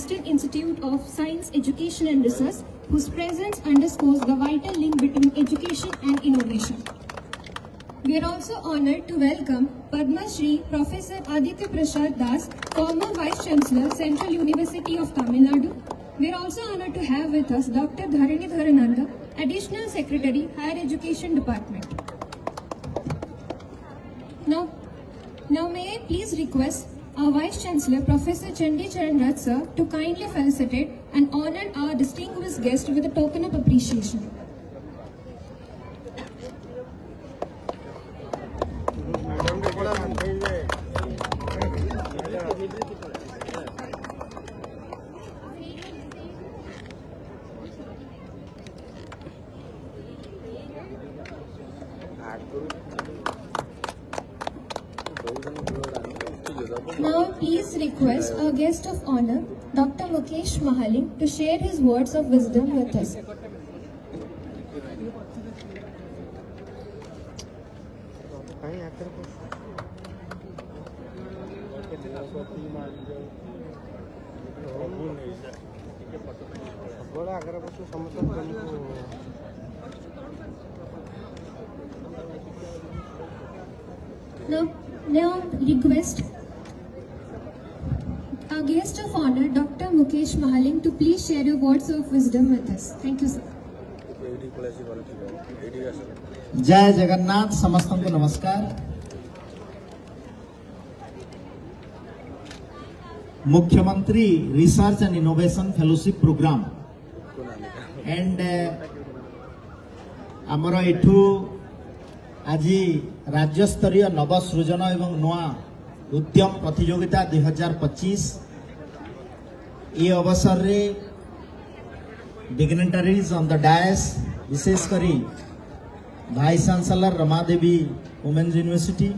Western Institute of Science, Education and Research, whose presence underscores the vital link between education and innovation. We are also honored to welcome Padma Shri Professor Aditya Prasad Das, former Vice Chancellor, Central University of Tamil Nadu. We are also honored to have with us Dr. Dharani Dharananda, Additional Secretary, Higher Education Department. Now may I please request our Vice Chancellor, Professor Chandi Charan Raj sir, to kindly felicitate and honor our distinguished guest with a token of appreciation. Now please request our guest of honor, Dr. Mukesh Mahaling, to share his words of wisdom with us. Now request our guest of honor, Dr. Mukesh Mahaling, to please share your words of wisdom with us. Thank you, sir. जय जगन्नाथ समस्त को नमस्कार। मुख्यमंत्री research and innovation fellowship programme and आमर एठू आज राज्य स्तरीय नवसृजन एवं नुआ उद्यम प्रतियोगिता 2025 ये अवसर रे डिग्नेटरीज ऑन द डायस विशेष करी vice chancellor Ramadevi women's university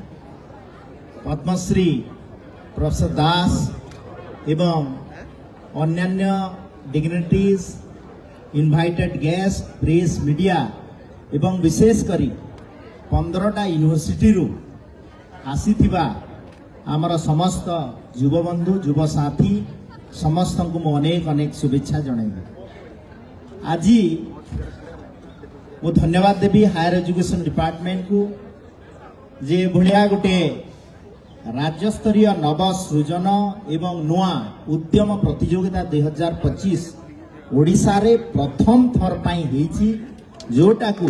Padmashri professor Das एवं अन्यान्य dignitaries invited guest press media एवं विशेष करी 15टा यूनिवर्सिटी रु आसीथिबा आमर समस्त युवबंधु युव साथी समस्त को अनेक अनेक शुभेच्छा जनइबी। आज मु धन्यवाद देवी हायर एजुकेशन डिपार्टमेंट को जे भलिया गोटे राज्य स्तरीय नवसृजन एवं नुआ उद्यम प्रतियोगिता 2025 ओडिशा रे प्रथम थर पाई हेची जोटा को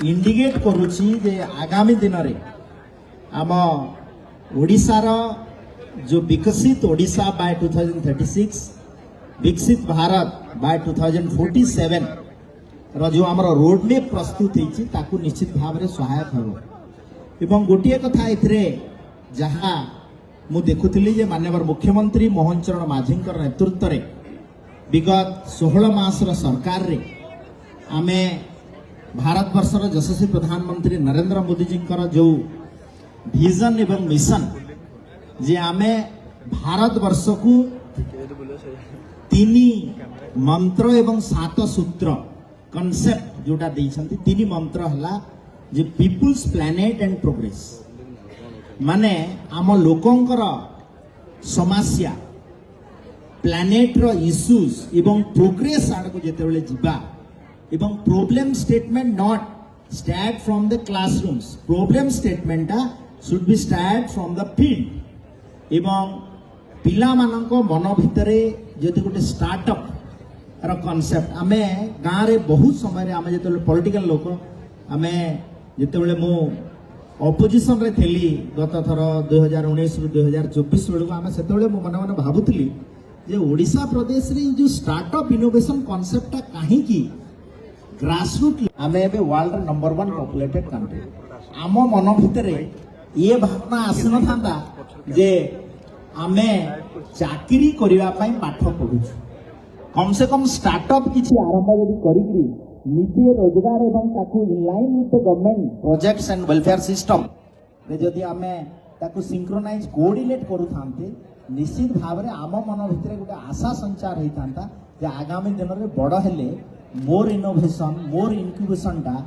इंडिकेट करुची जे आगामी दिन रे आम ओडिशा रो जो विकसित ओडिशा बाय 2036 विकसित भारत बाय 2047 रो जो हमर रोड मैप प्रस्तुत हेची ताकू निश्चित भाव रे सहायक हो। एवं गोटिए कथा एथरे जहाँ मु देखुली जे माननीय मुख्यमंत्री मोहन चरण माझी नेतृत्व रे विगत 16 मास सरकार रे आमे भारत वर्षर यशस्वी प्रधानमंत्री नरेंद्र मोदी जी जो विजन एवं मिशन जे आमे भारत वर्ष को 3 मंत्र एवं 7 सूत्र कॉन्सेप्ट जोटा देइछंती 3 मंत्र हला जे पीपुल्स प्लैनेट एंड प्रोग्रेस माने आम लोकंकर समस्या प्लैनेट रो इश्यूज एवं प्रोग्रेस आड़ को जेते बेले जिबा एवं problem statement not start from the classrooms problem statement should be start from the field एवं पिला माननको मन भितरे जदि गोटे स्टार्टअप रो कांसेप्ट आमे गाँ रे बहुत समय रे आमे जेते पॉलिटिकल लोक आमे जेते बेले मो अपोजिशन रे थेली गत थर 2019 रु 2024 बेलको आमे सेते बेले मो मन भाबुतली जे ओडिशा प्रदेश रे जो स्टार्टअप इनोवेशन कांसेप्ट ता काहे की ग्रासरूट आमे एबे वर्ल्ड नंबर 1 पॉपुलेटेड कंट्री आम मन भितरे ये भावना आसन थांदा जे आमे चाकरी करिवा पई पाठ पढु कम से कम स्टार्टअप किछि आरंभ जदि करिकरी निजे रोजगार एवं ताकू in line with the government projects and welfare system रे जदि आमे ताकू सिंक्रोनाइज कोऑर्डिनेट करू थांते निश्चित भाव रे आम मन भितरे गोटे आशा संचार होई थांता जे आगामी दिन रे बड़ हेले मोर इनोवेशन मोर इनक्यूबेशन टा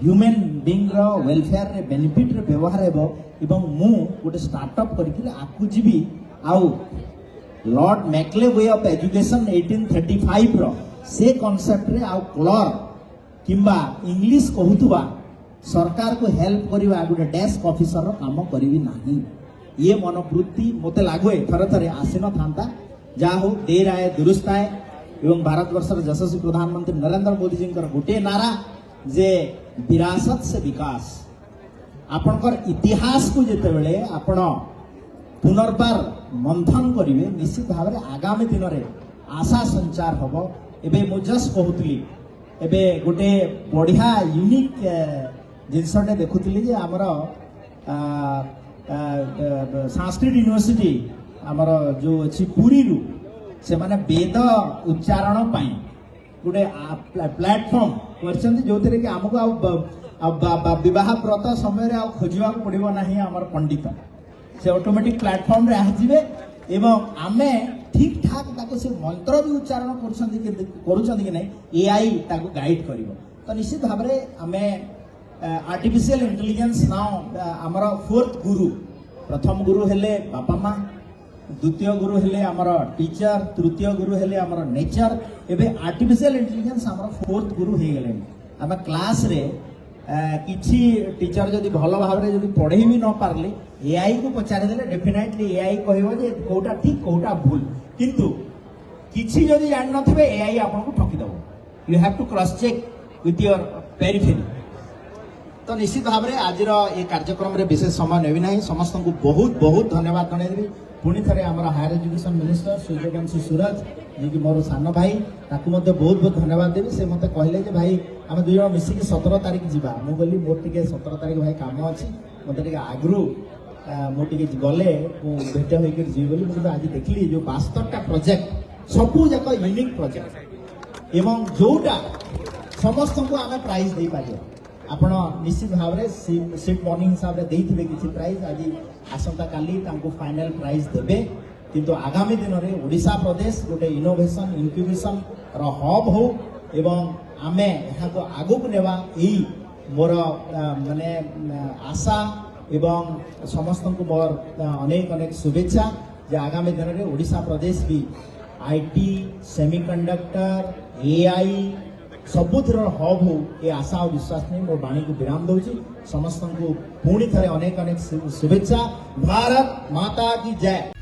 ह्यूमन बीइंग रो वेलफेयर रे बेनिफिट रे व्यवहार हेबो एवं मु गोटे स्टार्टअप करिकरी आकु जीवी आउ लॉर्ड मैक्लेवे ऑफ एजुकेशन 1835 रो से कॉन्सेप्ट रे आ क्लर्क किंबा इंग्लिश कहूथुबा सरकार को हेल्प करवा गोटे डेस्क ऑफिसर रो काम करिवि नाही ये मनोवृत्ति मते लागुए थरे थरे आसीन थांता जा हो देर आए दुरुस्त आए एवं भारतवर्षर यशस्वी प्रधानमंत्री नरेंद्र मोदी जी गोटे नारा जे विरासत से विकास आपणकर इतिहास को जिते बेले आपण पुनर्बार मंथन करिवे निश्चित भाव में आगामी दिन में आशा संचार हम एबे मु जस्ट कहूली एबे गोटे बढ़िया यूनिक जिनसटे देखुली जे आमर संस्कृत यूनिवर्सिटी आमर जो अच्छी पुरी रु से माने वेद उच्चारण पाई गोटे प्लेटफॉर्म कर जो थे कि आमको विवाह व्रत समय खोजा पड़ो ना आमर पंडित से ऑटोमेटिक प्लेटफॉर्म रे आजिबे एवं आमे ठीक ठाक ताको से मंत्र भी उच्चारण करूछंती कि नहीं एआई ताको गाइड करिवो तो निश्चित भाव में आमे आर्टिफिशियल इंटेलिजेंस नाउ आमर फोर्थ गुरु प्रथम गुरु हेले बापा माँ द्वितीय गुरु हेले आमर टीचर तृतीय गुरु हेले आमर नेचर एबे आर्टिफिशियल इंटेलिजेंस आमर फोर्थ गुरु हे गेले आमे क्लास रे किछि टीचर जदि भल भाव में जदि पढ़े भी न पारले एआई को पचारि देले डेफिनेटली एआई कहबो जे कोटा ठीक कोटा भूल किंतु किछि जदि जान नथिबे एआई आपन को ठकी दबो you have to cross check with your periphery तो निश्चित भाव में आज ये कार्यक्रम रे विशेष समय नेबी नाही समस्त को बहुत बहुत धन्यवाद जणैबी पुणी थे आमर हायर एजुकेशन मिनिस्टर सूर्यवंशी सूरज जी की मोर सान भाई ताकू बहुत बहुत धन्यवाद देवी से मत कहले जे भाई आम दुई जन मिसिक 17 तारीख जीवा मु बोली मोर टिके 17 तारीख भाई काम अच्छी मत टिके आगु मुझे गले भेट होकर जी बोली मुझे आज देखली जो 72टा प्रोजेक्ट सबू जाक यूनिक प्रोजेक्ट एवं जोटा समस्त को आम प्राइज दे पारे आपण निश्चित भाव में सीट मनी हिसाब से देते किसी प्राइज आज आसंता काली फाइनल प्राइज देवे किंतु आगामी दिन में ओडिशा प्रदेश गोटे इनोवेशन इनक्यूबेशन हब हो एवं आमे यहाँ आगु को नेवा यही मोर माने आशा एवं समस्त को मोर अनेक अनेक शुभेच्छा जे आगामी दिन में ओडिशा प्रदेश भी आईटी सेमीकंडक्टर एआई सबुथर हब हो ये आशा और विश्वास नहीं मोर वाणी को विराम दूची समस्त को पुणी थे अनेक अनेक शुभेच्छा भारत माता की जय।